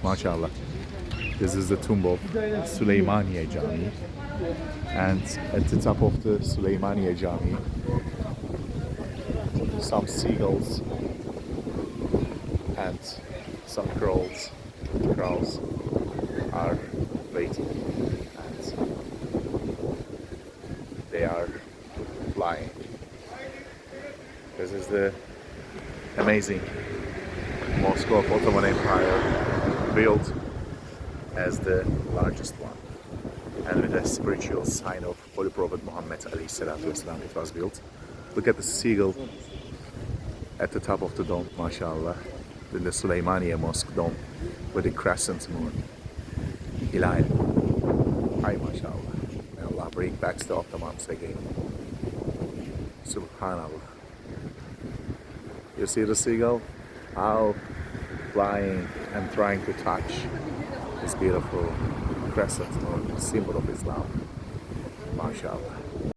MashaAllah. This is the tomb of Suleymaniye Camii, and at the top of the Suleymaniye Camii, some seagulls and some crows are waiting, and they are flying. This is the amazing mosque of Ottoman Empire, built as the largest one, and with a spiritual sign of Holy Prophet Muhammad alayhi salatu wasalam it was built. Look at the seagull at the top of the dome, mashallah, in the Suleymaniye Mosque dome with the crescent moon. Hilal. Hi, mashallah. May Allah bring back the Ottomans again. Subhanallah. You see the seagull? How flying and trying to touch this beautiful crescent moon, symbol of Islam. MashaAllah.